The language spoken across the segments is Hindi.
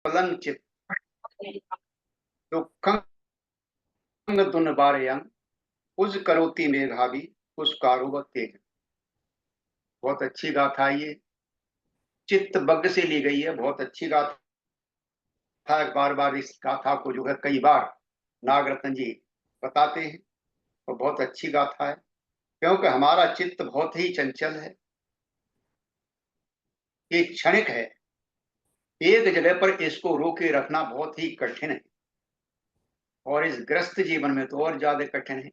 पलंग चित दुखं दुन बारयं उज करोति मेघावी पुष्कारो तेज। बहुत अच्छी गाथा है ये, चित्त बग्ग से ली गई है। बहुत अच्छी गाथा है। बार बार इस गाथा को जो है कई बार नागरत्न जी बताते हैं, तो बहुत अच्छी गाथा है। क्योंकि हमारा चित्त बहुत ही चंचल है, ये क्षणिक है। एक जगह पर इसको रोके रखना बहुत ही कठिन है, और इस ग्रस्त जीवन में तो और ज्यादा कठिन है।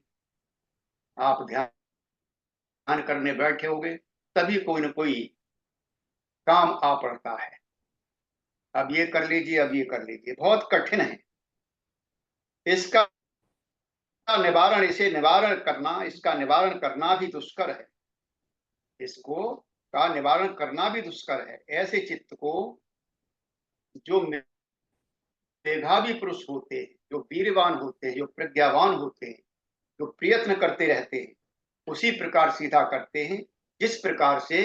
आप ध्यान करने बैठे होगे तभी कोई न कोई काम आ पड़ता है। अब ये कर लीजिए, अब ये कर लीजिए, बहुत कठिन है। इसका निवारण, इसे निवारण करना, इसका निवारण करना भी दुष्कर है। इसको का निवारण करना भी दुष्कर है। ऐसे चित्त को जो मेधावी पुरुष होते हैं, जो वीरवान होते हैं, जो प्रज्ञावान होते हैं, जो प्रयत्न करते रहते हैं, उसी प्रकार सीधा करते हैं जिस प्रकार से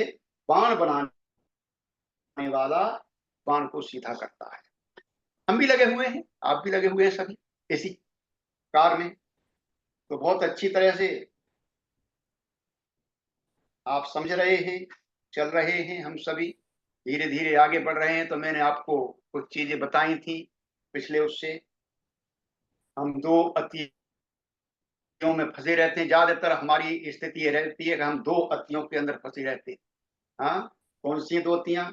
बाण बनाने वाला बाण को सीधा करता है। हम भी लगे हुए हैं, आप भी लगे हुए हैं, सभी इसी कार में। तो बहुत अच्छी तरह से आप समझ रहे हैं, चल रहे हैं, हम सभी धीरे धीरे आगे बढ़ रहे हैं। तो मैंने आपको कुछ चीजें बताई थी पिछले उससे। हम दो अतियों में फंसे रहते हैं। ज्यादातर हमारी स्थिति ये रहती है कि हम दो अतियों के अंदर फंसे रहते हैं। हाँ, कौन सी दो अतियां?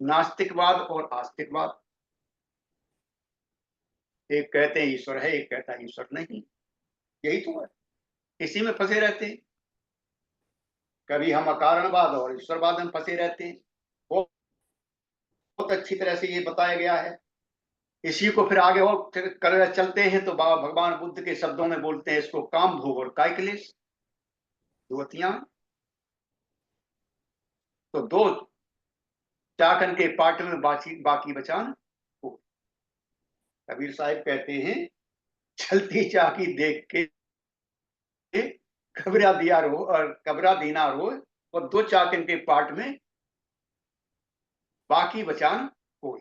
नास्तिकवाद और आस्तिकवाद। एक कहते हैं ईश्वर है, एक कहता है ईश्वर नहीं। यही तो है, इसी में फंसे रहते हैं। कभी हम अकारणवाद और ईश्वरवाद में फंसे रहते हैं। बहुत बहुत अच्छी तरह से ये बताया गया है। इसी को फिर आगे और कर चलते हैं तो बाबा भगवान बुद्ध के शब्दों में बोलते हैं इसको काम भोग और काय क्लेश, युवतियां। तो दो चाकन के पाट में बाकी बाकी बचान। कबीर साहब कहते हैं चलती चाकी देख के कबरा दिया रो और कबरा दीना रो, और दो चाकन के पाट में बाकी बचान हो।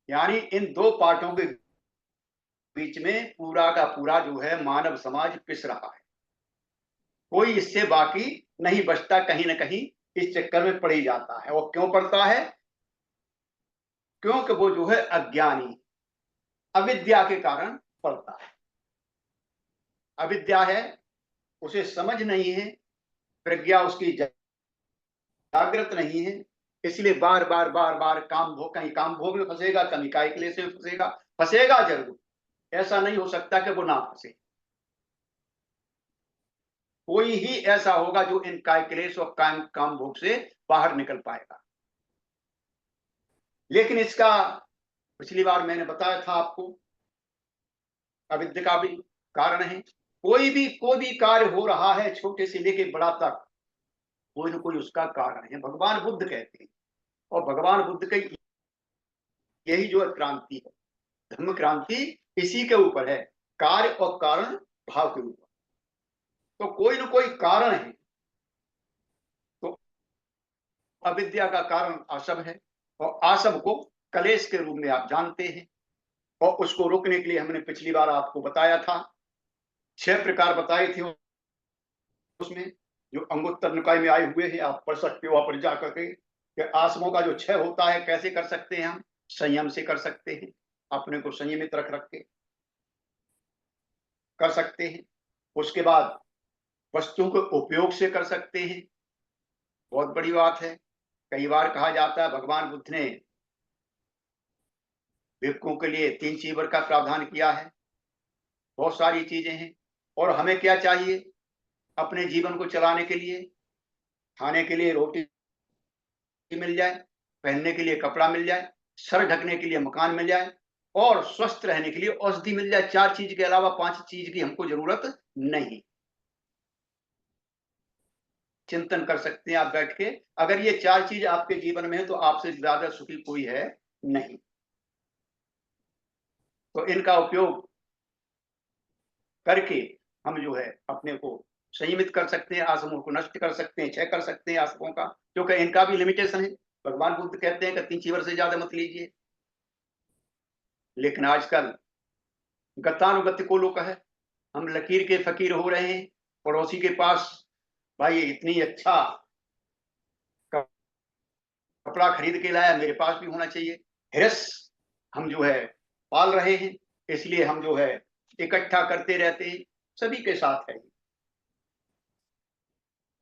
यानी इन दो पार्टों के बीच में पूरा का पूरा जो है मानव समाज पिस रहा है। कोई इससे बाकी नहीं बचता, कहीं ना कहीं इस चक्कर में पड़ ही जाता है। और क्यों पड़ता है? क्योंकि वो जो है अज्ञानी, अविद्या के कारण पड़ता है। अविद्या है, उसे समझ नहीं है, प्रज्ञा उसकी जागृत नहीं है। इसलिए बार बार बार बार काम भोग, कहीं काम भोग में फंसेगा, कहीं काय क्लेश में फंसेगा। फंसेगा जरूर, ऐसा नहीं हो सकता कि वो ना फंसे। कोई ही ऐसा होगा जो इन काय क्लेश और काम भोग से बाहर निकल पाएगा। लेकिन इसका पिछली बार मैंने बताया था आपको, अविद्या का भी कारण है। कोई भी कार्य हो रहा है, छोटे से लेके बड़ा तक, कोई ना कोई उसका कारण है। भगवान बुद्ध कहते हैं, और भगवान बुद्ध की यही जो है क्रांति है, धर्म क्रांति, इसी के ऊपर है, कार्य और कारण भाव के ऊपर। तो कोई ना कोई कारण है। तो अविद्या का कारण आसव है, और आसव को कलेश के रूप में आप जानते हैं। और उसको रोकने के लिए हमने पिछली बार आपको बताया था, 6 प्रकार बताए थे उसमें, जो अंगुत्तर निकाय में आए हुए हैं। आप पढ़ सकते हो, आप जा करके कि आसमों का जो क्षय होता है कैसे कर सकते हैं हम? संयम से कर सकते हैं, अपने को संयमित रख रख के कर सकते हैं। उसके बाद वस्तुओं के उपयोग से कर सकते हैं, बहुत बड़ी बात है। कई बार कहा जाता है भगवान बुद्ध ने भिक्षुओं के लिए 3 चीवर का प्रावधान किया है। बहुत सारी चीजें हैं। और हमें क्या चाहिए अपने जीवन को चलाने के लिए? खाने के लिए रोटी मिल जाए, पहनने के लिए कपड़ा मिल जाए, सर ढकने के लिए मकान मिल जाए, और स्वस्थ रहने के लिए औषधि मिल जाए। 4 चीज के अलावा 5 चीज की हमको जरूरत नहीं। चिंतन कर सकते हैं आप बैठ के, अगर ये 4 चीज आपके जीवन में है तो आपसे ज्यादा सुखी कोई है नहीं। तो इनका उपयोग करके हम जो है अपने को संयमित कर सकते हैं, आसमों को नष्ट कर सकते हैं, क्षय कर सकते हैं आसमों का, क्योंकि इनका भी लिमिटेशन है। भगवान बुद्ध कहते हैं कि 3 चीवर से ज्यादा मत लीजिए। लेकिन आजकल गतानुगतिको लोक है, हम लकीर के फकीर हो रहे हैं। पड़ोसी के पास भाई इतनी अच्छा कपड़ा खरीद के लाया, मेरे पास भी होना चाहिए। हिरस हम जो है पाल रहे हैं, इसलिए हम जो है इकट्ठा करते रहते हैं। सभी के साथ है,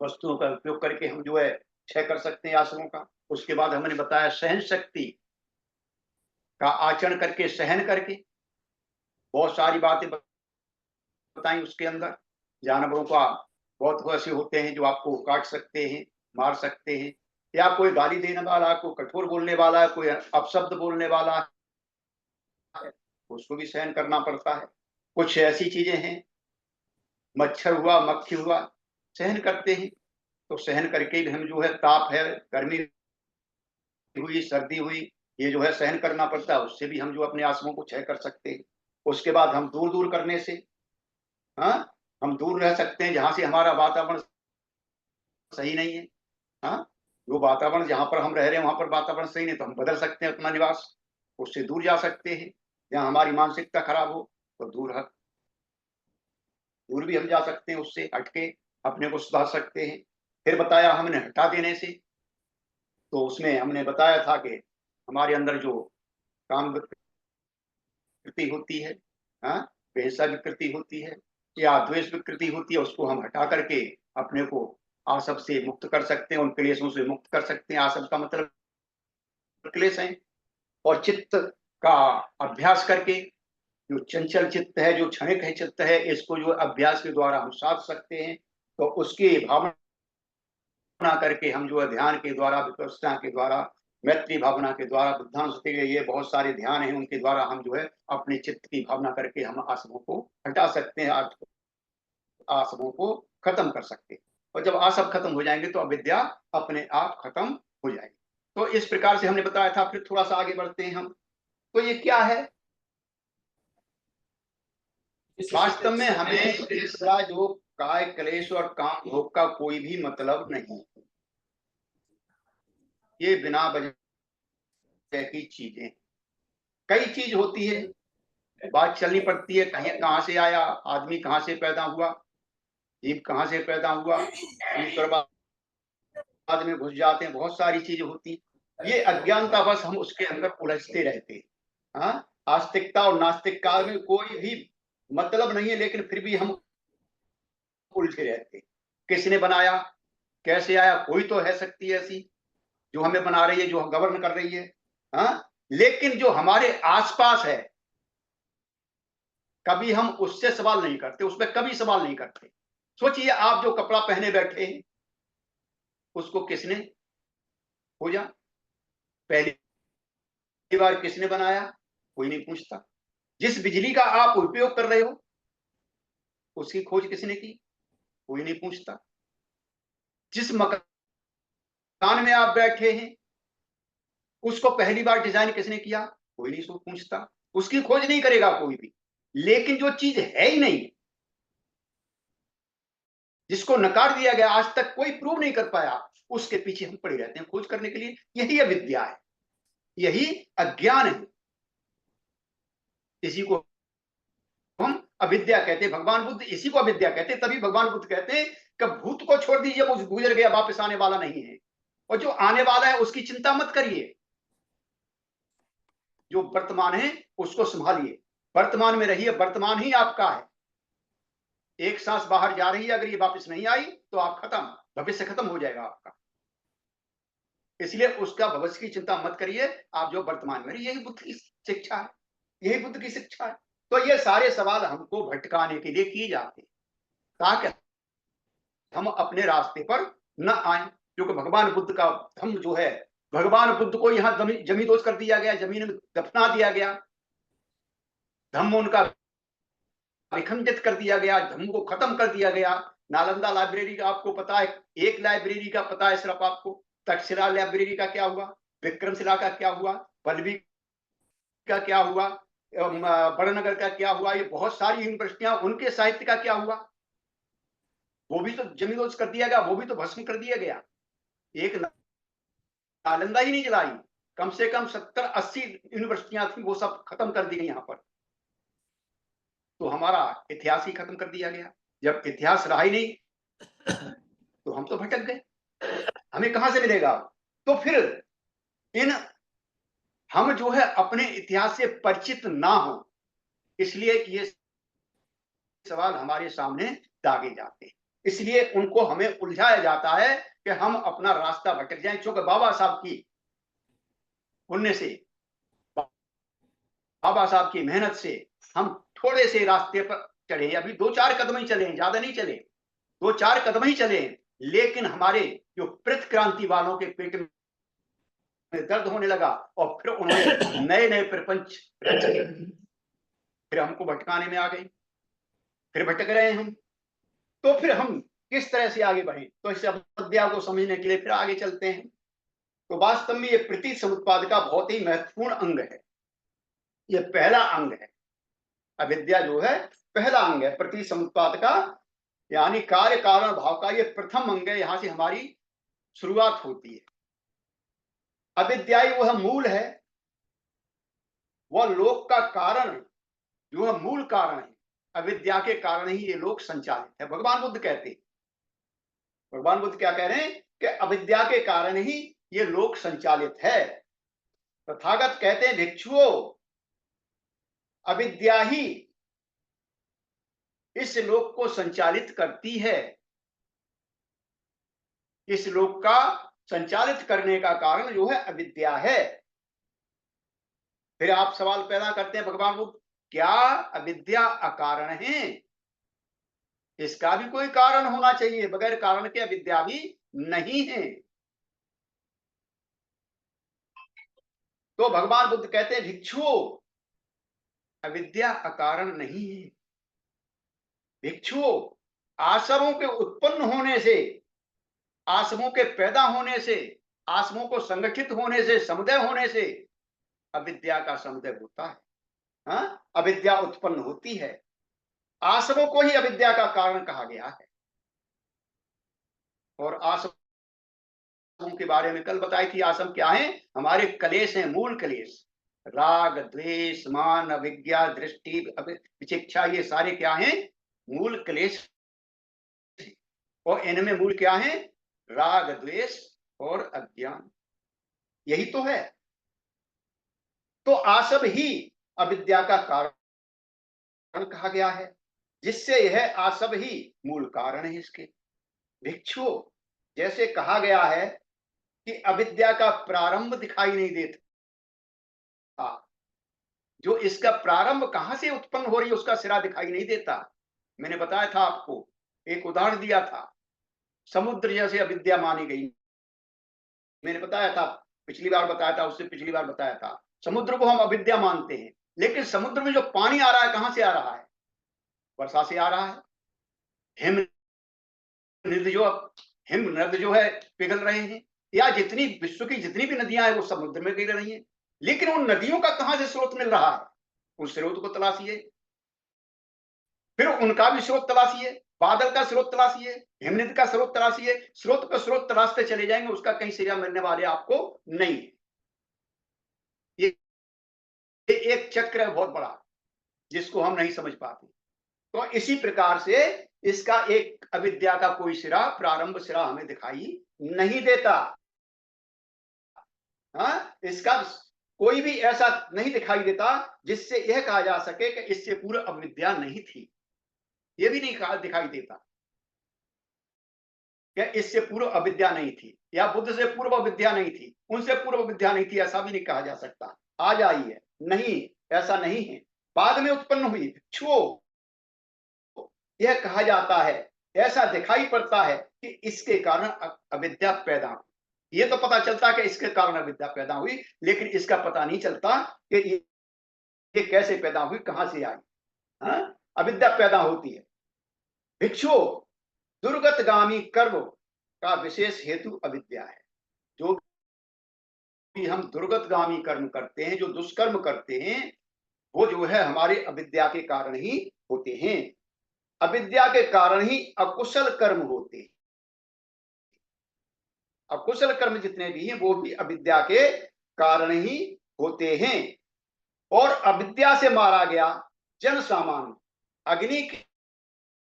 वस्तुओं का उपयोग करके हम जो है क्षय कर सकते हैं आश्रमों का। उसके बाद हमने बताया सहन शक्ति का आचरण करके, सहन करके बहुत सारी बातें बताई उसके अंदर। जानवरों का बहुत ऐसे होते हैं जो आपको काट सकते हैं, मार सकते हैं, या कोई गाली देने वाला, कोई कठोर बोलने वाला, कोई अपशब्द बोलने वाला है, उसको भी सहन करना पड़ता है। कुछ ऐसी चीजें हैं, मच्छर हुआ, मक्खी हुआ, सहन करते हैं। तो सहन करके भी हम जो है, ताप है, गर्मी हुई, सर्दी हुई, ये जो है सहन करना पड़ता है। उससे भी हम जो अपने आश्रमों को क्षय कर सकते हैं। उसके बाद हम दूर दूर करने से, हाँ, हम दूर रह सकते हैं जहां से हमारा वातावरण सही नहीं है। हाँ, जो वातावरण जहां पर हम रह रहे हैं वहां पर वातावरण सही नहीं, तो हम बदल सकते हैं अपना निवास, उससे दूर जा सकते हैं। जहां हमारी मानसिकता खराब हो तो दूर भी हम जा सकते हैं, उससे हटके अपने को सुधार सकते हैं। फिर बताया हमने हटा देने से, तो उसमें हमने बताया था कि हमारे अंदर जो काम विकृति होती है, हाँ, बेहिंसा विकृति होती है या द्वेष विकृति होती है, उसको हम हटा करके अपने को आसव से मुक्त कर सकते हैं, उन क्लेशों से मुक्त कर सकते हैं। आसव का मतलब क्लेश है। और चित्त का अभ्यास करके, जो चंचल चित्त है, जो क्षणिक है चित्त है, इसको जो अभ्यास के द्वारा हम साध सकते हैं। तो उसकी भावना करके हम जो है ध्यान के द्वारा, विपश्यना के द्वारा, मैत्री भावना के द्वारा, बुद्धानुस्मृति के ये बहुत सारे ध्यान हैं, उनके द्वारा हम जो है अपने चित्त की भावना करके हम आसवों को हटा सकते हैं, आसवों को खत्म कर सकते हैं। और जब आसव खत्म हो जाएंगे तो अविद्या अपने आप खत्म हो जाएगी। तो इस प्रकार से हमने बताया था। फिर थोड़ा सा आगे बढ़ते हैं हम। तो ये क्या है? वास्तव में हमें इसका जो काय क्लेश और काम भोग का कोई भी मतलब नहीं। ये बिना वजह की चीजें, कई चीज होती है, बात चलनी पड़ती है, कहीं कहां से आया आदमी, कहां से पैदा हुआ, जीव कहां से पैदा हुआ, बाद में घुस जाते हैं, बहुत सारी चीजें होती। ये अज्ञानता बस हम उसके अंदर उलझते रहते हैं। हाँ, आस्तिकता और नास्तिकता में कोई भी मतलब नहीं है, लेकिन फिर भी हम उलझे रहते। किसने बनाया, कैसे आया, कोई तो है शक्ति ऐसी जो हमें बना रही है, जो गवर्न कर रही है। हाँ, लेकिन जो हमारे आसपास है, कभी हम उससे सवाल नहीं करते, उसमें कभी सवाल नहीं करते। सोचिए, आप जो कपड़ा पहने बैठे हैं, उसको किसने खोजा, पहली बार किसने बनाया, कोई नहीं पूछता। जिस बिजली का आप उपयोग कर रहे हो, उसकी खोज किसने की, कोई नहीं पूछता। जिस मकान में आप बैठे हैं, उसको पहली बार डिजाइन किसने किया, कोई नहीं सो पूछता, उसकी खोज नहीं करेगा कोई भी। लेकिन जो चीज है ही नहीं, जिसको नकार दिया गया, आज तक कोई प्रूव नहीं कर पाया, उसके पीछे हम पड़े रहते हैं खोज करने के लिए। यही अविद्या है, यही अज्ञान है। इसी को हम अविद्या कहते हैं। भगवान बुद्ध इसी को अविद्या कहते हैं। तभी भगवान बुद्ध कहते हैं कि भूत को छोड़ दीजिए, वो गुजर गया, वापस आने वाला नहीं है, और जो आने वाला है उसकी चिंता मत करिए। जो वर्तमान है उसको संभालिए, वर्तमान में रहिए, वर्तमान ही आपका है। एक सांस बाहर जा रही है, अगर ये वापस नहीं आई तो आप खत्म, भविष्य खत्म हो जाएगा आपका। इसलिए उसका भविष्य की चिंता मत करिए, आप जो वर्तमान में, यही बुद्ध की शिक्षा है, यही बुद्ध की शिक्षा है। तो ये सारे सवाल हमको भटकाने के लिए किए जाते हैं, ताकि हम अपने रास्ते पर न आए। क्योंकि भगवान बुद्ध का धम्म जो है, भगवान बुद्ध को यहाँ जमींदोज कर दिया गया, जमीन में दफना दिया गया, धम्म उनका विखंडित कर दिया गया, धम्म को खत्म कर दिया गया। नालंदा लाइब्रेरी का आपको पता है, एक लाइब्रेरी का पता है सिर्फ आपको। तक्षशिला लाइब्रेरी का क्या हुआ, विक्रमशिला का क्या हुआ, बल्लभी का क्या हुआ, बड़नगर का क्या हुआ, ये बहुत सारी यूनिवर्सिटियां, उनके साहित्य का क्या हुआ, वो भी तो जमींदोज कर दिया गया, वो भी तो भस्म कर दिया गया। एक नालंदा ही नहीं जलाई, कम से कम 70-80 यूनिवर्सिटियां थी, वो सब खत्म कर दी गई यहाँ पर। तो हमारा इतिहास ही खत्म कर दिया गया। जब इतिहास रहा ही नहीं तो हम तो भटक गए, हमें कहां से मिलेगा? तो फिर इन हम जो है अपने इतिहास से परिचित ना हो, इसलिए ये सवाल हमारे सामने दागे जाते हैं, इसलिए उनको हमें उलझाया जाता है कि हम अपना रास्ता भटक जाएं। चूंकि बाबा साहब की पुण्य से, बाबा साहब की मेहनत से हम थोड़े से रास्ते पर चढ़े, अभी 2-4 कदम ही चले, ज्यादा नहीं चले, 2-4 कदम ही चले, लेकिन हमारे जो प्रेत क्रांति वालों के पेट में दर्द होने लगा और फिर उन्होंने नए नए प्रपंच रचे, फिर हमको भटकाने में आ गए, फिर भटक रहे हैं हम। तो फिर हम किस तरह से आगे बढ़े? तो इस अविद्या को समझने के लिए फिर आगे चलते हैं। तो वास्तव में ये प्रतीत समुत्पाद का बहुत ही महत्वपूर्ण अंग है, ये पहला अंग है। अविद्या जो है पहला अंग है प्रतीत समुत्पाद का, यानी कार्य कारण भाव का ये प्रथम अंग है, यहां से हमारी शुरुआत होती है। अविद्या ही वह मूल है, वह लोक का कारण, जो है मूल कारण है। अविद्या के कारण ही ये लोक संचालित है। भगवान बुद्ध कहते हैं, भगवान बुद्ध क्या कह रहे हैं कि अविद्या के कारण ही ये लोक संचालित है। तथागत कहते हैं भिक्षुओं, अविद्या ही इस लोक को संचालित करती है। इस लोक का संचालित करने का कारण जो है अविद्या है। फिर आप सवाल पैदा करते हैं भगवान बुद्ध, क्या अविद्या अकारण है? इसका भी कोई कारण होना चाहिए, बगैर कारण के अविद्या भी नहीं है। तो भगवान बुद्ध कहते हैं भिक्षुओं, अविद्या अकारण नहीं है। भिक्षुओं, आश्रमों के उत्पन्न होने से, आश्रमों के पैदा होने से, आश्रमों को संगठित होने से, समुदाय होने से अविद्या का समुदाय होता है। हाँ, अविद्या उत्पन्न होती है। आश्रमों को ही अविद्या का कारण कहा गया है। और आश्रमों के बारे में कल बताई थी, आश्रम क्या है? हमारे कलेश हैं, मूल कलेश, राग द्वेष मान अविज्ञा दृष्टि विचिक्षा, ये सारे क्या हैं? मूल कलेश। और इनमें मूल क्या है? राग द्वेष और अज्ञान, यही तो है। तो आसव ही अविद्या का कारण कहा गया है, जिससे यह आसव ही मूल कारण है इसके। भिक्षुओं, जैसे कहा गया है कि अविद्या का प्रारंभ दिखाई नहीं देता, जो इसका प्रारंभ कहां से उत्पन्न हो रही है उसका सिरा दिखाई नहीं देता। मैंने बताया था आपको, एक उदाहरण दिया था, समुद्र जैसे अविद्या मानी गई। मैंने बताया था, पिछली बार बताया था, उससे पिछली बार बताया था, समुद्र को हम अविद्या मानते हैं, लेकिन समुद्र में जो पानी आ रहा है कहां से आ रहा है? वर्षा से आ रहा है। हिम नद जो हिम नद जो है पिघल रहे हैं, या जितनी विश्व की जितनी भी नदियां हैं वो समुद्र में गिर रही हैं, लेकिन उन नदियों का कहां से स्रोत मिल रहा है? उस स्रोत को तलाशिए, फिर उनका भी स्रोत तलाशिए, बादल का स्रोत तलाशिए, हिमनद का स्रोत तलाशिए, स्रोत का स्रोत तलाशते चले जाएंगे, उसका कहीं सिरा मिलने वाले आपको नहीं है। ये एक चक्र है बहुत बड़ा, जिसको हम नहीं समझ पाते। तो इसी प्रकार से इसका एक अविद्या का कोई सिरा, प्रारंभ सिरा हमें दिखाई नहीं देता। हाँ, इसका कोई भी ऐसा नहीं दिखाई देता जिससे यह कहा जा सके कि इससे पूर्व अविद्या नहीं थी। यह भी नहीं दिखाई देता कि इससे पूर्व अविद्या नहीं थी, या बुद्ध से पूर्व अविद्या नहीं थी, उनसे पूर्व अविद्या नहीं थी, ऐसा भी नहीं कहा जा सकता। आज आई है, नहीं, ऐसा नहीं है, बाद में उत्पन्न हुई। छुओ, यह कहा जाता है, ऐसा दिखाई पड़ता है कि इसके कारण अविद्या पैदा हुई। ये तो पता चलता कि इसके कारण अविद्या पैदा हुई, लेकिन इसका पता नहीं चलता कि ये कैसे पैदा हुई, कहां से आई। हाँ? अविद्या पैदा होती है। भिक्षु, दुर्गतगामी कर्म का विशेष हेतु अविद्या है। जो भी हम दुर्गतगामी कर्म करते हैं, जो दुष्कर्म करते हैं, वो जो है हमारे अविद्या के कारण ही होते हैं। अविद्या के कारण ही अकुशल कर्म होते हैं। अकुशल कर्म जितने भी हैं वो भी अविद्या के कारण ही होते हैं। और अविद्या से मारा गया जन सामान्य अग्नि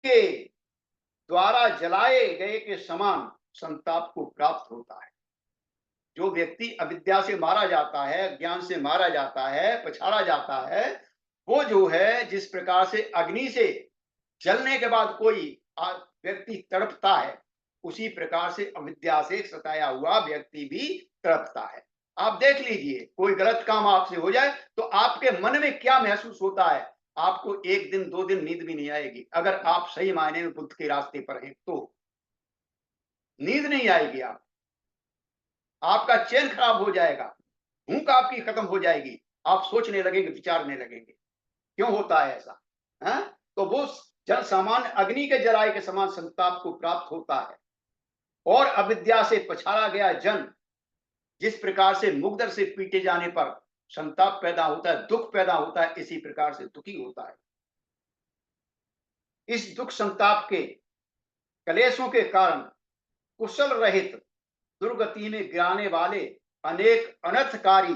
के द्वारा जलाए गए के समान संताप को प्राप्त होता है। जो व्यक्ति अविद्या से मारा जाता है, ज्ञान से मारा जाता है, पछाड़ा जाता है, वो जो है जिस प्रकार से अग्नि से जलने के बाद कोई व्यक्ति तड़पता है, उसी प्रकार से अविद्या से सताया हुआ व्यक्ति भी तड़पता है। आप देख लीजिए, कोई गलत काम आपसे हो जाए तो आपके मन में क्या महसूस होता है। आपको 1 दिन 2 दिन नींद भी नहीं आएगी। अगर आप सही मायने में बुद्ध के रास्ते पर हैं तो नींद नहीं आएगी। आपका चैन खराब हो जाएगा, भूख आपकी खत्म हो जाएगी, आप सोचने लगेंगे, विचारने लगेंगे। क्यों होता है ऐसा? है तो वो जल सामान्य अग्नि के जलाए के समान संताप को प्राप्त होता है। और अविद्या से पछाड़ा गया जन जिस प्रकार से मुग्धर से पीटे जाने पर संताप पैदा होता है, दुख पैदा होता है, इसी प्रकार से दुखी होता है। इस दुख संताप के कलेशों के कारण कुशल रहित दुर्गति में गिराने वाले अनेक अनर्थकारी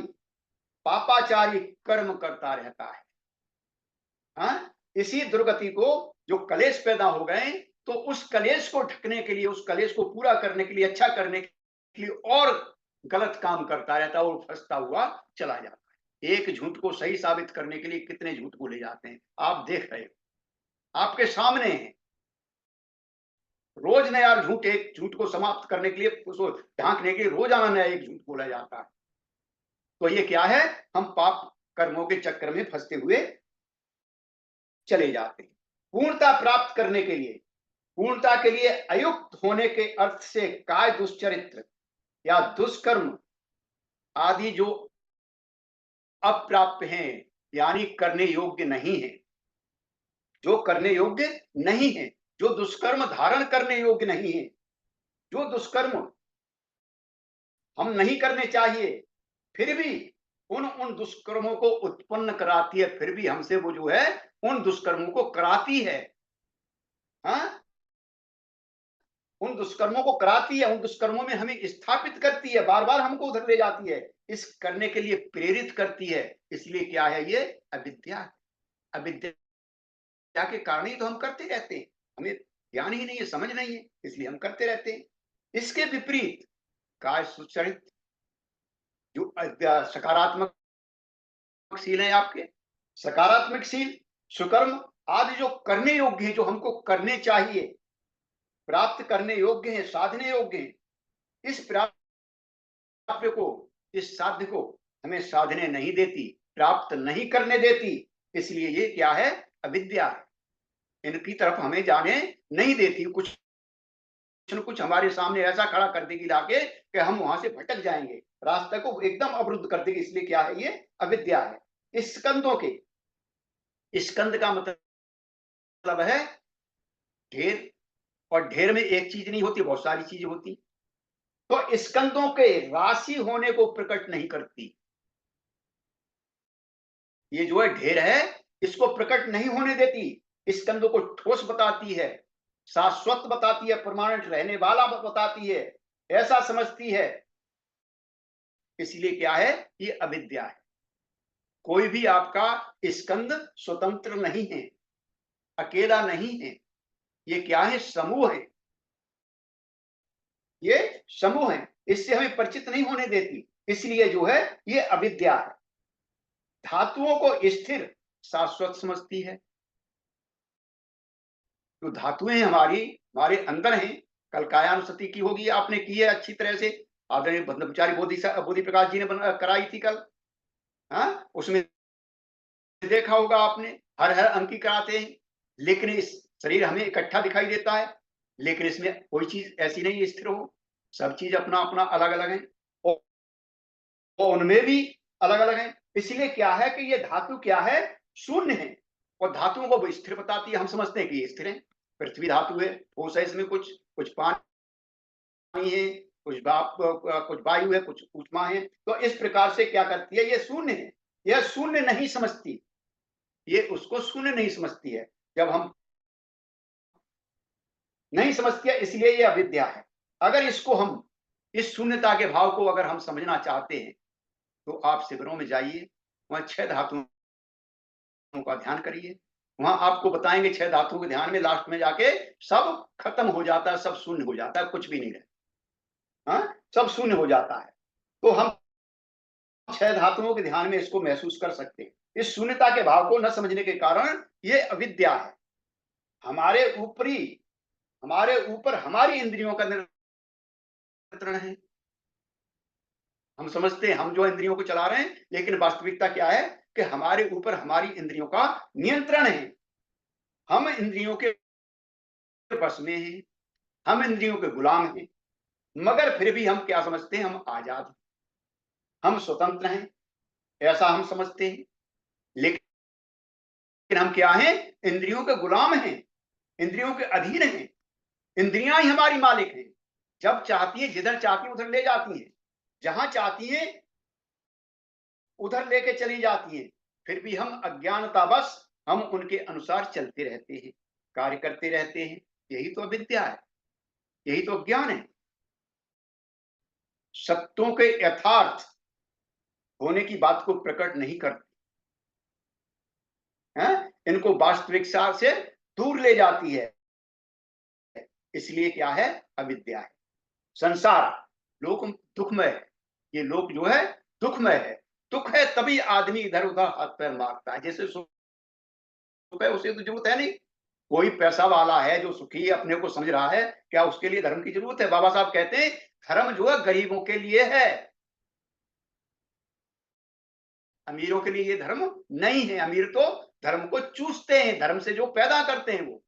पापाचारी कर्म करता रहता है। इसी दुर्गति को जो कलेश पैदा हो गए, तो उस कलेश को ढकने के लिए, उस कलेश को पूरा करने के लिए, अच्छा करने के लिए और गलत काम करता रहता है और फंसता हुआ चला जाता है। एक झूठ को सही साबित करने के लिए कितने झूठ बोले जाते हैं, आप देख रहे हो, आपके सामने है। रोज नया झूठ, एक झूठ को समाप्त करने के लिए, उसको ढांकने के लिए रोजाना नया एक झूठ बोला जाता है। तो ये क्या है? हम पाप कर्मों के चक्कर में फंसते हुए चले जाते हैं। पूर्णता प्राप्त करने के लिए, पूर्णता के लिए अयुक्त होने के अर्थ से काय दुष्चरित्र या दुष्कर्म आदि जो अप्राप्य हैं, यानी करने योग्य नहीं है, जो करने योग्य नहीं है, जो दुष्कर्म धारण करने योग्य नहीं है, जो दुष्कर्म हम नहीं करने चाहिए, फिर भी उन दुष्कर्मों को उत्पन्न कराती है, फिर भी हमसे वो जो है उन दुष्कर्मों को कराती है। उन दुष्कर्मों को कराती है, उन दुष्कर्मों में हमें स्थापित करती है, बार बार हमको उधर ले जाती है, इस करने के लिए प्रेरित करती है। इसलिए क्या है? ये अविद्या। अविद्या के कारण ही तो हम करते रहते हैं, हमें ज्ञान ही नहीं है, समझ नहीं है, इसलिए हम करते रहते हैं। इसके विपरीत काय सुचरित जो सकारात्मक शील है, आपके सकारात्मक शील, सुकर्म आदि जो करने योग्य है, जो हमको करने चाहिए, प्राप्त करने योग्य है, साधने योग्य है, इस प्राप्य को, इस साध्य को हमें साधने नहीं देती, प्राप्त नहीं करने देती। इसलिए ये क्या है? अविद्या है। इनकी तरफ हमें जाने नहीं देती, कुछ न कुछ हमारे सामने ऐसा खड़ा कर देगी लाके कि हम वहां से भटक जाएंगे, रास्ते को एकदम अवरुद्ध कर देगी। इसलिए क्या है? ये अविद्या है। इस स्कंदों के, स्कंद का मतलब है ढेर, और ढेर में एक चीज नहीं होती, बहुत सारी चीजें होती। तो स्कंदों के राशि होने को प्रकट नहीं करती। ये जो है ढेर है, इसको प्रकट नहीं होने देती, स्कंदों को ठोस बताती है, शाश्वत बताती है, परमानेंट रहने वाला बताती है, ऐसा समझती है। इसलिए क्या है? ये अविद्या है। कोई भी आपका स्कंद स्वतंत्र नहीं है, अकेला नहीं है। ये क्या है? समूह है, ये समूह है, इससे हमें परिचित नहीं होने देती। इसलिए जो है ये अविद्या है। धातुओं को स्थिर शाश्वत समझती है। जो धातुएं हमारी हमारे अंदर हैं, कल कायानुसति की होगी, आपने की है अच्छी तरह से, आदरणीय ब्रह्मचारी बोधि प्रकाश जी ने कराई थी कल। उसमें देखा होगा आपने, हर हर अंक की कराते हैं, लेकिन इस शरीर हमें इकट्ठा दिखाई देता है, लेकिन इसमें कोई चीज ऐसी नहीं स्थिर हो, सब चीज अपना अपना अलग अलग है, और उनमें भी अलग अलग है। इसलिए क्या है कि ये धातु क्या है? शून्य है, और धातुओं को स्थिर बताती है। हम समझते हैं कि ये स्थिर है, पृथ्वी धातु है, ठोस है, इसमें कुछ पानी है, कुछ वायु है, कुछ ऊष्मा है। तो इस प्रकार से क्या करती है? ये शून्य है, यह शून्य नहीं समझती, ये उसको शून्य नहीं समझती है। जब हम नहीं समझती है, इसलिए ये अविद्या है। अगर इसको हम, इस शून्यता के भाव को अगर हम समझना चाहते हैं, तो आप शिविरों में जाइए, वहाँ 6 धातुओं का ध्यान करिए। वहाँ आपको बताएँगे 6 धातुओं के ध्यान में लास्ट में जाके सब खत्म हो जाता है, सब शून्य हो जाता है, कुछ भी नहीं रहता। हाँ? सब शून्य हो जाता है। तो हम 6 धातुओं के ध्यान में इसको महसूस कर सकते हैं। इस शून्यता के भाव को न समझने के कारण ये अविद्या है। हमारे ऊपर हमारी इंद्रियों का नियंत्रण है। हम समझते हैं हम जो इंद्रियों को चला रहे हैं, लेकिन वास्तविकता क्या है कि हमारे ऊपर हमारी इंद्रियों का नियंत्रण है। हम इंद्रियों के बस में हैं, हम इंद्रियों के गुलाम हैं, मगर फिर भी हम क्या समझते हैं, हम आजाद हैं, हम स्वतंत्र हैं, ऐसा हम समझते हैं। लेकिन हम क्या हैं, इंद्रियों के गुलाम हैं, इंद्रियों के अधीन हैं। इंद्रियां ही हमारी मालिक हैं। जब चाहती है, जिधर चाहती है उधर ले जाती है, जहां चाहती है उधर लेके चली जाती है। फिर भी हम अज्ञानतावश हम उनके अनुसार चलते रहते हैं, कार्य करते रहते हैं। यही तो अविद्या है, यही तो ज्ञान है। सत्यों के यथार्थ होने की बात को प्रकट नहीं करती है, इनको वास्तविकता से दूर ले जाती है। इसलिए क्या है, अविद्या है। संसार लोक दुखमय है। ये लोक जो है दुखमय है। दुख है तभी आदमी इधर उधर हाथ पैर मारता है। जैसे सुख है उसे तो जरूरत है नहीं। कोई पैसा वाला है जो सुखी अपने को समझ रहा है, क्या उसके लिए धर्म की जरूरत है? बाबा साहब कहते हैं धर्म जो है गरीबों के लिए है, अमीरों के लिए ये धर्म नहीं है। अमीर तो धर्म को चूसते हैं, धर्म से जो पैदा करते हैं वो।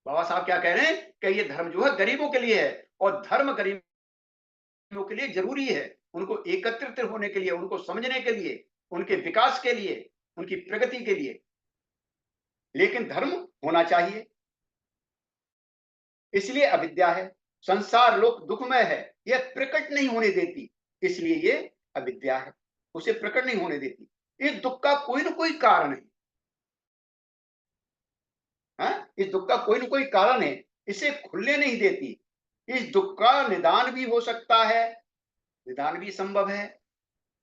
बाबा साहब क्या कह रहे हैं कि ये धर्म जो है गरीबों के लिए है, और धर्म गरीबों के लिए जरूरी है, उनको एकत्रित होने के लिए, उनको समझने के लिए, उनके विकास के लिए, उनकी प्रगति के लिए। लेकिन धर्म होना चाहिए, इसलिए अविद्या है। संसार लोक दुखमय है, यह प्रकट नहीं होने देती, इसलिए ये अविद्या है, उसे प्रकट नहीं होने देती। इस दुख का कोई ना कोई कारण है, इस दुख का कोई ना कोई कारण है, इसे खुलने नहीं देती। इस दुख का निदान भी हो सकता है, निदान भी संभव है,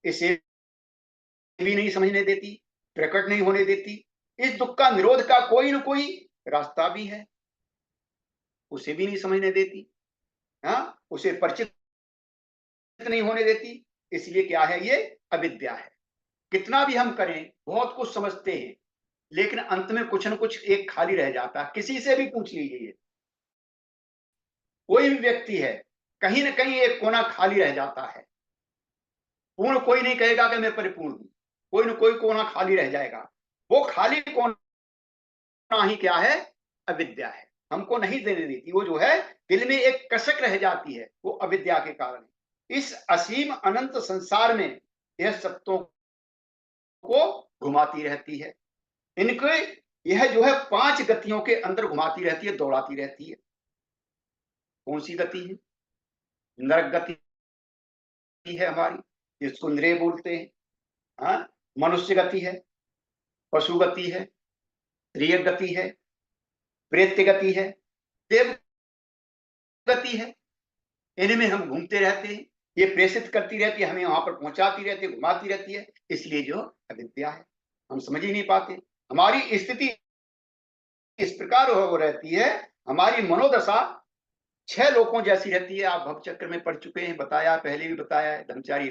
इसे भी नहीं समझने देती, प्रकट नहीं होने देती। इस दुख का निरोध का कोई ना कोई रास्ता भी है, उसे भी नहीं समझने देती। हाँ, उसे परिचित नहीं होने देती। इसलिए क्या है, ये अविद्या है। कितना भी हम करें, बहुत कुछ समझते हैं, लेकिन अंत में कुछ न कुछ एक खाली रह जाता है। किसी से भी पूछ लीजिए, कोई भी व्यक्ति है, कहीं ना कहीं एक कोना खाली रह जाता है। पूर्ण कोई नहीं कहेगा कि मैं परिपूर्ण हूं, कोई ना कोई कोना खाली रह जाएगा। वो खाली कोना ही क्या है, अविद्या है। हमको नहीं देने देती। वो जो है दिल में एक कसक रह जाती है, वो अविद्या के कारण। इस असीम अनंत संसार में यह सत्यों को घुमाती रहती है। इनके यह जो है 5 गतियों के अंदर घुमाती रहती है, दौड़ाती रहती है। कौन सी गति है? नरक गति है हमारी, जिसको इंद्रिय बोलते हैं। हाँ, मनुष्य गति है, पशु गति है, स्त्रीय गति है, प्रेत्य गति है, देव गति है। इनमें हम घूमते रहते हैं, ये प्रेषित करती रहती है, हमें वहां पर पहुंचाती रहती है, घुमाती रहती है। इसलिए जो अविद्या है, हम समझ ही नहीं पाते। हमारी स्थिति इस प्रकार हो रहती है, हमारी मनोदशा 6 लोगों जैसी रहती है। आप भव चक्र में पढ़ चुके हैं, बताया, पहले भी बताया है, ब्रह्मचारी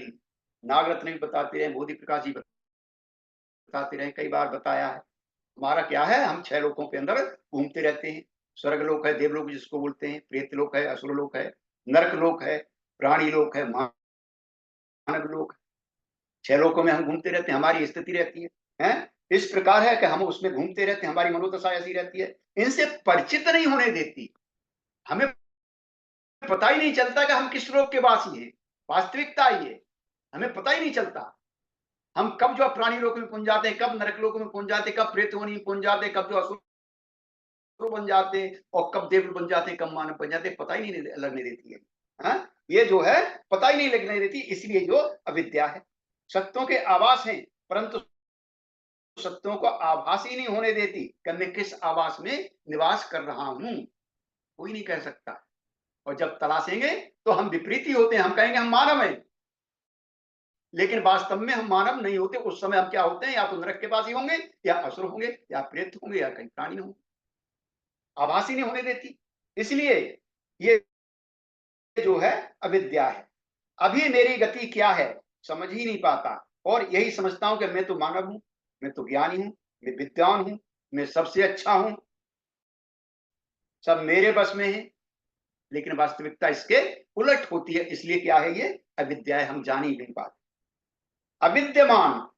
नागरत्न भी बताते रहे, बोधि प्रकाश जी बताते रहे, कई बार बताया है। हमारा क्या है, हम 6 लोगों के अंदर घूमते रहते हैं। स्वर्ग लोक है, देवलोक जिसको बोलते हैं, प्रेत लोक है, असुर लोक है, नरक लोक है, प्राणी लोक है, मानव लोक है। 6 लोकों में हम घूमते रहते हैं, हमारी स्थिति रहती है, हैं? इस प्रकार है कि हम उसमें घूमते रहते हैं, हमारी मनोदशा ऐसी रहती है। इनसे परिचित नहीं होने देती। हमें पता ही नहीं चलता कि हम किस लोक के वासी हैं। वास्तविकता ये हमें पता ही नहीं चलता। हम कब जो प्राणी लोक में पहुंच जाते हैं, कब नरक लोक में पहुंच जाते हैं, कब प्रेत योनि में पहुंच जाते हैं, कब जो असुर बन जाते हैं, और कब देव बन जाते हैं, कब मानव बन जाते हैं, पता ही नहीं लगने देती है। हाँ? ये जो है पता ही नहीं लगने देती, इसलिए जो अविद्या है। सत्यों के आवास हैं, परंतु सत्यों को आभास ही नहीं होने देती कि मैं किस आवास में निवास कर रहा हूं, कोई नहीं कह सकता। और जब तलाशेंगे तो हम विपरीत ही होते हैं। हम कहेंगे हम मानव हैं, लेकिन वास्तव में हम मानव नहीं होते। उस समय हम क्या होते हैं, या तो नरक के वासी होंगे, या असुर होंगे, या प्रेत होंगे, या कहीं प्राणी होंगे। आभास ही नहीं होने देती। इसलिए ये जो है अविद्या है। अभी मेरी गति क्या है समझ ही नहीं पाता, और यही समझता हूं कि मैं तो मानव हूं, मैं तो ज्ञानी हूं, मैं विद्वान हूं, मैं सबसे अच्छा हूं, सब मेरे बस में है। लेकिन वास्तविकता इसके उलट होती है। इसलिए क्या है, ये अविद्या है, हम जान ही नहीं पाते। अविद्यमान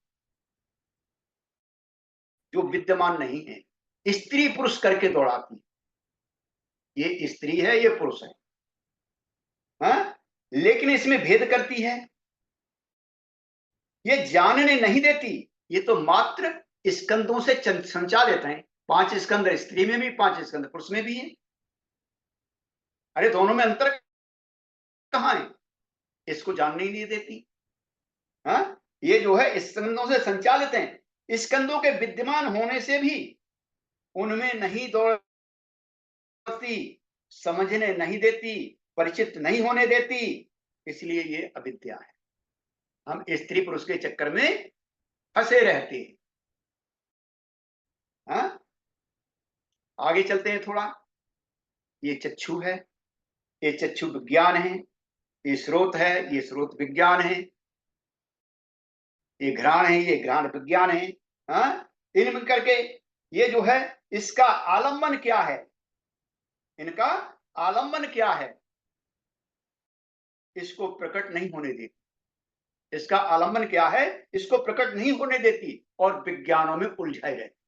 जो विद्यमान नहीं है, स्त्री पुरुष करके दौड़ाती है। ये स्त्री है, ये पुरुष है, हाँ? लेकिन इसमें भेद करती है, ये जानने नहीं देती। ये तो मात्र स्कंदों से संचालित है। 5 स्कंद स्त्री में भी, 5 स्कंद पुरुष में भी है। अरे दोनों में अंतर कहाँ है, इसको जानने ही नहीं देती। हाँ, ये जो है स्कंदों से संचालित है, स्कंदों के विद्यमान होने से भी उनमें नहीं दौड़ती, समझने नहीं देती, परिचित नहीं होने देती। इसलिए ये अविद्या है। हम स्त्री पुरुष के चक्कर में फंसे रहते हैं। हाँ, आगे चलते हैं थोड़ा। ये चक्षु है, ये चक्षु विज्ञान है, ये स्रोत है, ये स्रोत विज्ञान है, ये घ्राण है, ये घ्राण विज्ञान है। हाँ, इन मिल करके ये जो है, इसका आलम्बन क्या है, इनका आलम्बन क्या है, इसको प्रकट नहीं होने देती। इसका आलम्बन क्या है, इसको प्रकट नहीं होने देती, और विज्ञानों में उलझाए रहती।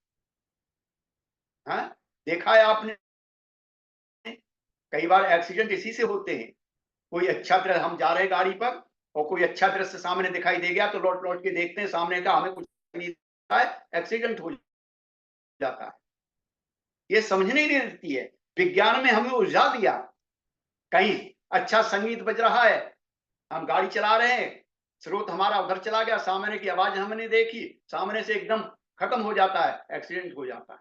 हाँ, देखा है आपने, कई बार एक्सीडेंट इसी से होते हैं। कोई अच्छा दृश्य, हम जा रहे हैं गाड़ी पर, और कोई अच्छा दृश्य सामने दिखाई दे गया, तो लौट लौट के देखते हैं सामने का, हमें कुछ नहीं दिखता है, एक्सीडेंट हो जाता है। ये समझने ही नहीं देती है, विज्ञान में हमें उलझा दिया। कहीं अच्छा संगीत बज रहा है, हम गाड़ी चला रहे हैं, स्रोत हमारा उधर चला गया, सामने की आवाज हमने देखी, सामने से एकदम खत्म हो जाता है, एक्सीडेंट हो जाता है।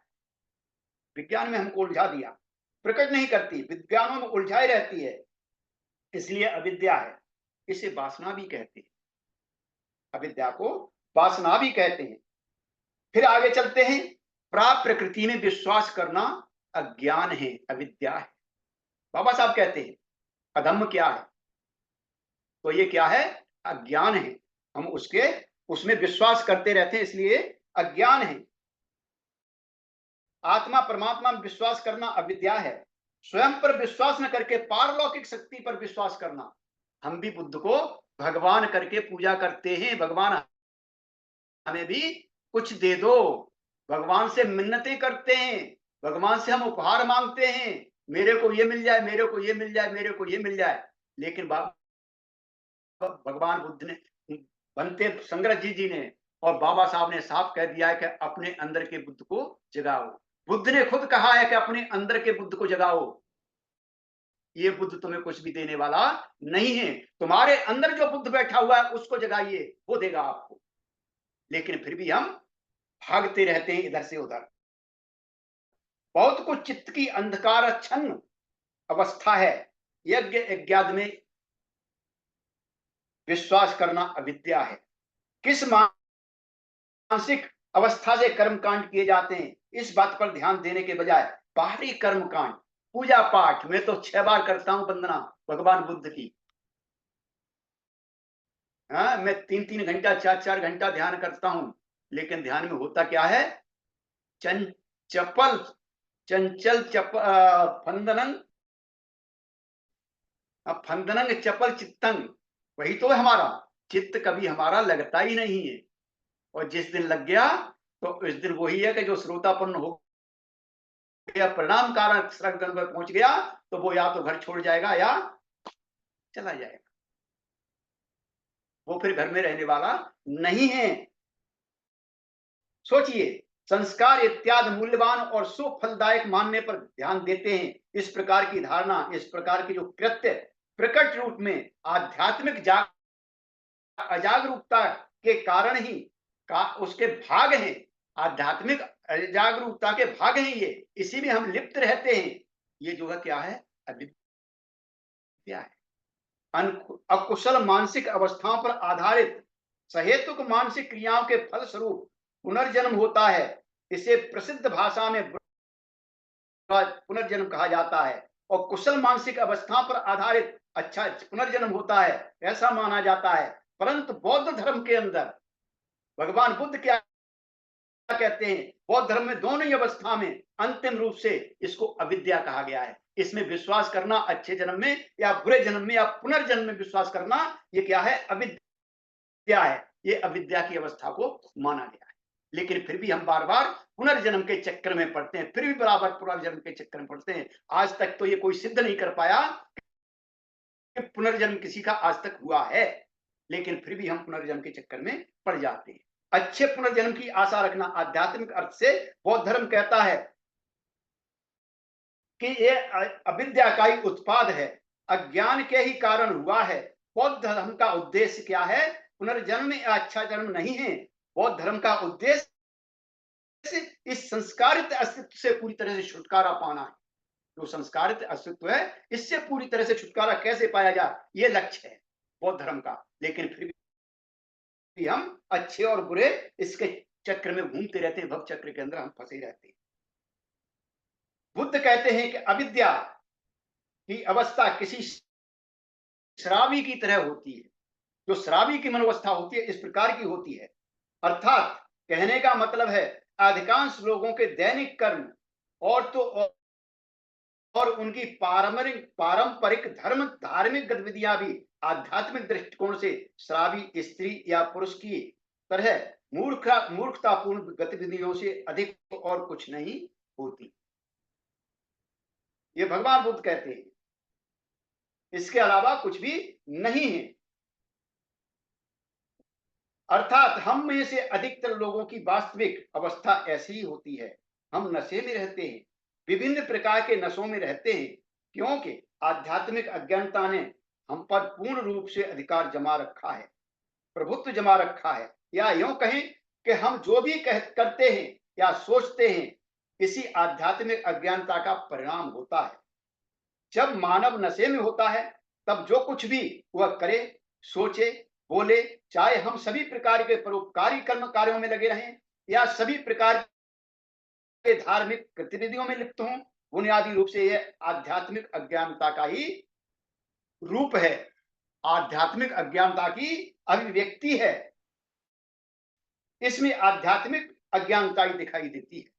विज्ञान में हमको उलझा दिया, प्रकट नहीं करती, विज्ञानों में उलझाई रहती है। इसलिए अविद्या है। इसे वासना भी कहते हैं, अविद्या को वासना भी कहते हैं। फिर आगे चलते हैं। प्राप्त प्रकृति में विश्वास करना अज्ञान है, अविद्या है। बाबा साहब कहते हैं अधम्म क्या है, तो ये क्या है, अज्ञान है। हम उसमें विश्वास करते रहते हैं, इसलिए अज्ञान है। आत्मा परमात्मा में विश्वास करना अविद्या है। स्वयं पर विश्वास न करके पारलौकिक शक्ति पर विश्वास करना। हम भी बुद्ध को भगवान करके पूजा करते हैं, भगवान हमें भी कुछ दे दो, भगवान से मिन्नतें करते हैं, भगवान से हम उपहार मांगते हैं, मेरे को ये मिल जाए, मेरे को ये मिल जाए, मेरे को ये मिल जाए। लेकिन भगवान बुद्ध ने, बनते संग्रह जी ने और बाबा साहब ने साफ कह दिया है कि अपने अंदर के बुद्ध को जगाओ। बुद्ध ने खुद कहा है कि अपने अंदर के बुद्ध को जगाओ। ये बुद्ध तुम्हें कुछ भी देने वाला नहीं है, तुम्हारे अंदर जो बुद्ध बैठा हुआ है उसको जगाइए, वो देगा आपको। लेकिन फिर भी हम भागते रहते हैं इधर से उधर। बहुत कुछ चित्त की अंधकारच्छन्न अवस्था है। यज्ञ यज्ञादि में विश्वास करना अविद्या है। किस मानसिक अवस्था से कर्म कांड किए जाते हैं, इस बात पर ध्यान देने के बजाय बाहरी कर्म कांड, पूजा पाठ, मैं तो 6 बार करता हूं वंदना भगवान बुद्ध की। हाँ, मैं 3-3 घंटा 4-4 घंटा ध्यान करता हूं, लेकिन ध्यान में होता क्या है, चंचल चंचल फंदनंग फंदनंग चपल चित्तंग, वही तो है हमारा चित्त। कभी हमारा लगता ही नहीं है, और जिस दिन लग गया तो इस दिन वही है कि जो श्रोतापन्न हो गया, परिणाम कारण श्रवण पर पहुंच गया, तो वो या तो घर छोड़ जाएगा या चला जाएगा, वो फिर घर में रहने वाला नहीं है। सोचिए, संस्कार इत्यादि मूल्यवान और सुफलदायक मानने पर ध्यान देते हैं। इस प्रकार की धारणा, इस प्रकार की जो कृत्य प्रकट रूप में आध्यात्मिक अजागरूकता के कारण ही उसके भाग हैं, आध्यात्मिक अजागरूकता के भाग हैं ये, इसी में हम लिप्त रहते हैं। ये जो है क्या है, अविद्या है। अकुशल मानसिक अवस्थाओं पर आधारित सहेतुक मानसिक क्रियाओं के फल स्वरूप पुनर्जन्म होता है। इसे प्रसिद्ध भाषा में पुनर्जन्म कहा जाता है और कुशल मानसिक अवस्था पर आधारित अच्छा पुनर्जन्म होता है, ऐसा माना जाता है। परंतु बौद्ध धर्म के अंदर भगवान बुद्ध क्या कहते हैं, बौद्ध धर्म में दोनों ही अवस्था में अंतिम रूप से इसको अविद्या कहा गया है। इसमें विश्वास करना, अच्छे जन्म में या बुरे जन्म में या पुनर्जन्म में विश्वास करना, ये क्या है, अविद्या है। ये अविद्या की अवस्था को माना गया है। लेकिन फिर भी हम बार बार पुनर्जन्म के चक्कर में पड़ते हैं, फिर भी बराबर पुनर्जन्म के चक्कर में पड़ते हैं। आज तक तो ये कोई सिद्ध नहीं कर पाया कि पुनर्जन्म किसी का आज तक हुआ है, लेकिन फिर भी हम पुनर्जन्म के चक्कर में पड़ जाते हैं। अच्छे पुनर्जन्म की आशा रखना आध्यात्मिक अर्थ से बौद्ध धर्म कहता है कि ये अविद्या का ही उत्पाद है, अज्ञान के ही कारण हुआ है। बौद्ध धर्म का उद्देश्य क्या है, पुनर्जन्म या अच्छा जन्म नहीं है। बौद्ध धर्म का उद्देश्य इस संस्कारित अस्तित्व से पूरी तरह से छुटकारा पाना है। जो संस्कारित अस्तित्व है, इससे पूरी तरह से छुटकारा कैसे पाया जाए, ये लक्ष्य है बौद्ध धर्म का। लेकिन फिर भी हम अच्छे और बुरे इसके चक्र में घूमते रहते हैं, भव चक्र के अंदर हम फंसे रहते हैं। बुद्ध कहते हैं कि अविद्या की अवस्था किसी शराबी की तरह होती है। जो शराबी की मनोवस्था होती है, इस प्रकार की होती है। अर्थात कहने का मतलब है, अधिकांश लोगों के दैनिक कर्म और उनकी पारंपरिक धार्मिक गतिविधियां भी आध्यात्मिक दृष्टिकोण से शराबी स्त्री या पुरुष की तरह मूर्खतापूर्ण गतिविधियों से अधिक और कुछ नहीं होती। ये भगवान बुद्ध कहते हैं, इसके अलावा कुछ भी नहीं है। अर्थात हम में से अधिकतर लोगों की वास्तविक अवस्था ऐसी ही होती है। हम नशे में रहते हैं, विभिन्न प्रकार के नशों में रहते हैं, क्योंकि आध्यात्मिक अज्ञानता ने हम पर पूर्ण रूप से अधिकार जमा रखा है, प्रभुत्व जमा रखा है। या यूं कहें कि हम जो भी करते हैं या सोचते हैं, इसी आध्यात्मिक अज्ञानता का परिणाम होता है। जब मानव नशे में होता है, तब जो कुछ भी वह करे, सोचे, बोले, चाहे हम सभी प्रकार के परोपकारी कर्म कार्यों में लगे रहें या सभी प्रकार के धार्मिक गतिविधियों में लिप्त हों, बुनियादी रूप से यह आध्यात्मिक अज्ञानता का ही रूप है, आध्यात्मिक अज्ञानता की अभिव्यक्ति है। इसमें आध्यात्मिक अज्ञानता ही दिखाई देती है।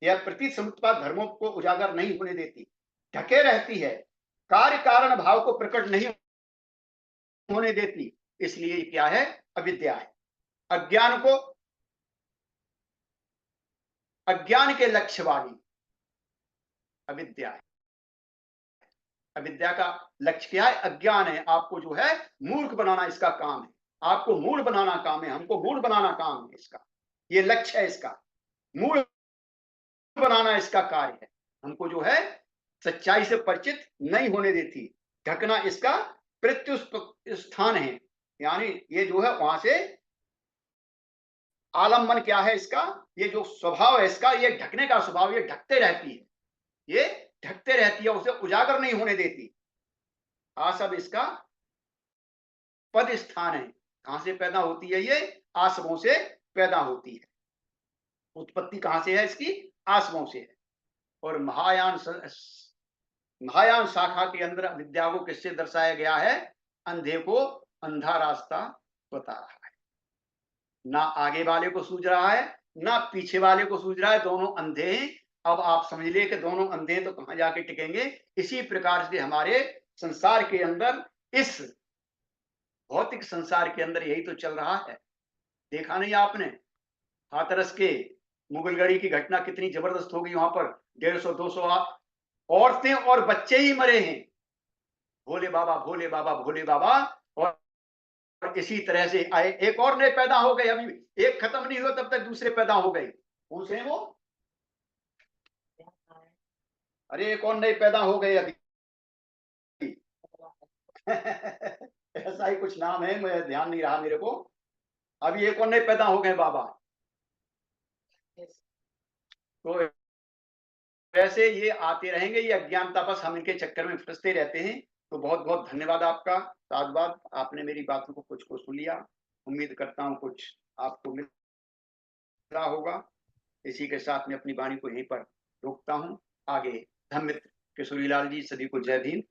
यह प्रतीत समुत्पाद धर्मों को उजागर नहीं होने देती, ढके रहती है, कार्य कारण भाव को प्रकट नहीं होने देती। इसलिए क्या है, अविद्या है। अज्ञान के लक्ष्य वाली अविद्या है। अविद्या का लक्ष्य क्या है, अज्ञान है। आपको जो है मूर्ख बनाना इसका काम है, आपको मूढ़ बनाना काम है, हमको मूढ़ बनाना काम है इसका, ये लक्ष्य है इसका। मूढ़ बनाना इसका कार्य है, हमको जो है सच्चाई से परिचित नहीं होने देती, ढकना इसका प्रत्युत स्थान है। यानी ये जो है वहां से आलम्बन क्या है इसका, ये जो स्वभाव है इसका, ये ढकने का स्वभाव, ये ढकते रहती है, ये ढकते रहती है, उसे उजागर नहीं होने देती। आसव इसका पद स्थान है। कहां से पैदा होती है ये, आसवों से पैदा होती है। उत्पत्ति कहां से है इसकी, आसवों से है। और महायान शाखा के अंदर विद्या को किससे दर्शाया गया है, अंधे को अंधा रास्ता बता रहा है। ना आगे वाले को सूझ रहा है, ना पीछे वाले को सूझ रहा है, दोनों अंधे हैं। अब आप समझ लिए कि दोनों अंधे हैं तो कहां जाके टिकेंगे। इसी प्रकार से हमारे संसार के अंदर, इस भौतिक संसार के अंदर यही तो चल रहा है। देखा नहीं आपने, हाथरस के मुगलगढ़ी की घटना कितनी जबरदस्त हो गई। वहां पर 150-200 औरतें और बच्चे ही मरे हैं। भोले बाबा भोले बाबा भोले बाबा। और इसी तरह से आए, एक और नए पैदा हो गए। अभी एक खत्म नहीं हुआ तब तक दूसरे पैदा हो गए। कौन से हैं वो, अरे एक और नए पैदा हो गए अभी ऐसा ही कुछ नाम है, मुझे ध्यान नहीं रहा मेरे को। अभी एक और नए पैदा हो गए बाबा। तो वैसे ये आते रहेंगे, ये अज्ञानता, बस हम इनके चक्कर में फंसते रहते हैं। तो बहुत बहुत धन्यवाद आपका, साधुवाद, आपने मेरी बातों को कुछ को सुन लिया। उम्मीद करता हूँ कुछ आपको मिल रहा होगा। इसी के साथ मैं अपनी वाणी को यहीं पर रोकता हूँ। आगे धर्ममित्र किशोरीलाल जी, सभी को जय भीम।